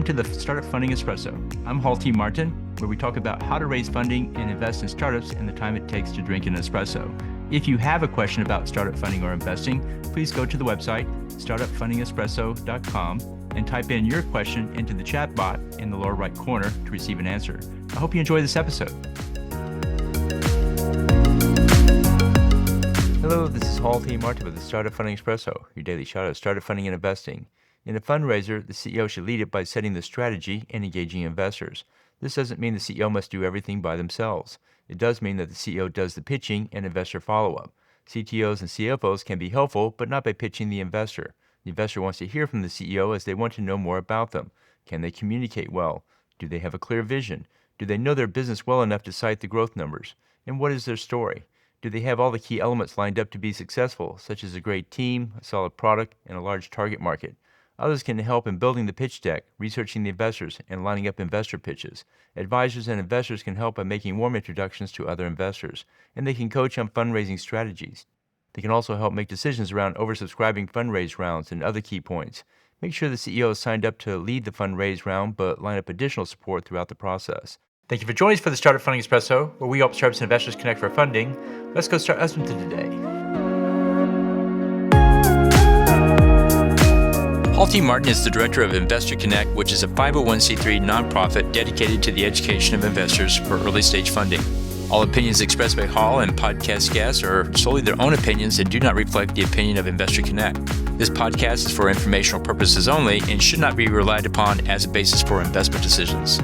Welcome to the Startup Funding Espresso. I'm Hall T. Martin, where we talk about how to raise funding and invest in startups and the time it takes to drink an espresso. If you have a question about startup funding or investing, please go to the website, startupfundingespresso.com, and type in your question into the chat bot in the lower right corner to receive an answer. I hope you enjoy this episode. Hello, this is Hall T. Martin with the Startup Funding Espresso, your daily shot of startup funding and investing. In a fundraiser, the CEO should lead it by setting the strategy and engaging investors. This doesn't mean the CEO must do everything by themselves. It does mean that the CEO does the pitching and investor follow-up. CTOs and CFOs can be helpful, but not by pitching the investor. The investor wants to hear from the CEO as they want to know more about them. Can they communicate well? Do they have a clear vision? Do they know their business well enough to cite the growth numbers? And what is their story? Do they have all the key elements lined up to be successful, such as a great team, a solid product, and a large target market? Others can help in building the pitch deck, researching the investors, and lining up investor pitches. Advisors and investors can help by making warm introductions to other investors, and they can coach on fundraising strategies. They can also help make decisions around oversubscribing fundraise rounds and other key points. Make sure the CEO is signed up to lead the fundraise round, but line up additional support throughout the process. Thank you for joining us for the Startup Funding Espresso, where we help startups and investors connect for funding. Let's go start us into today. Hall T. Martin is the director of Investor Connect, which is a 501c3 nonprofit dedicated to the education of investors for early stage funding. All opinions expressed by Hall and podcast guests are solely their own opinions and do not reflect the opinion of Investor Connect. This podcast is for informational purposes only and should not be relied upon as a basis for investment decisions.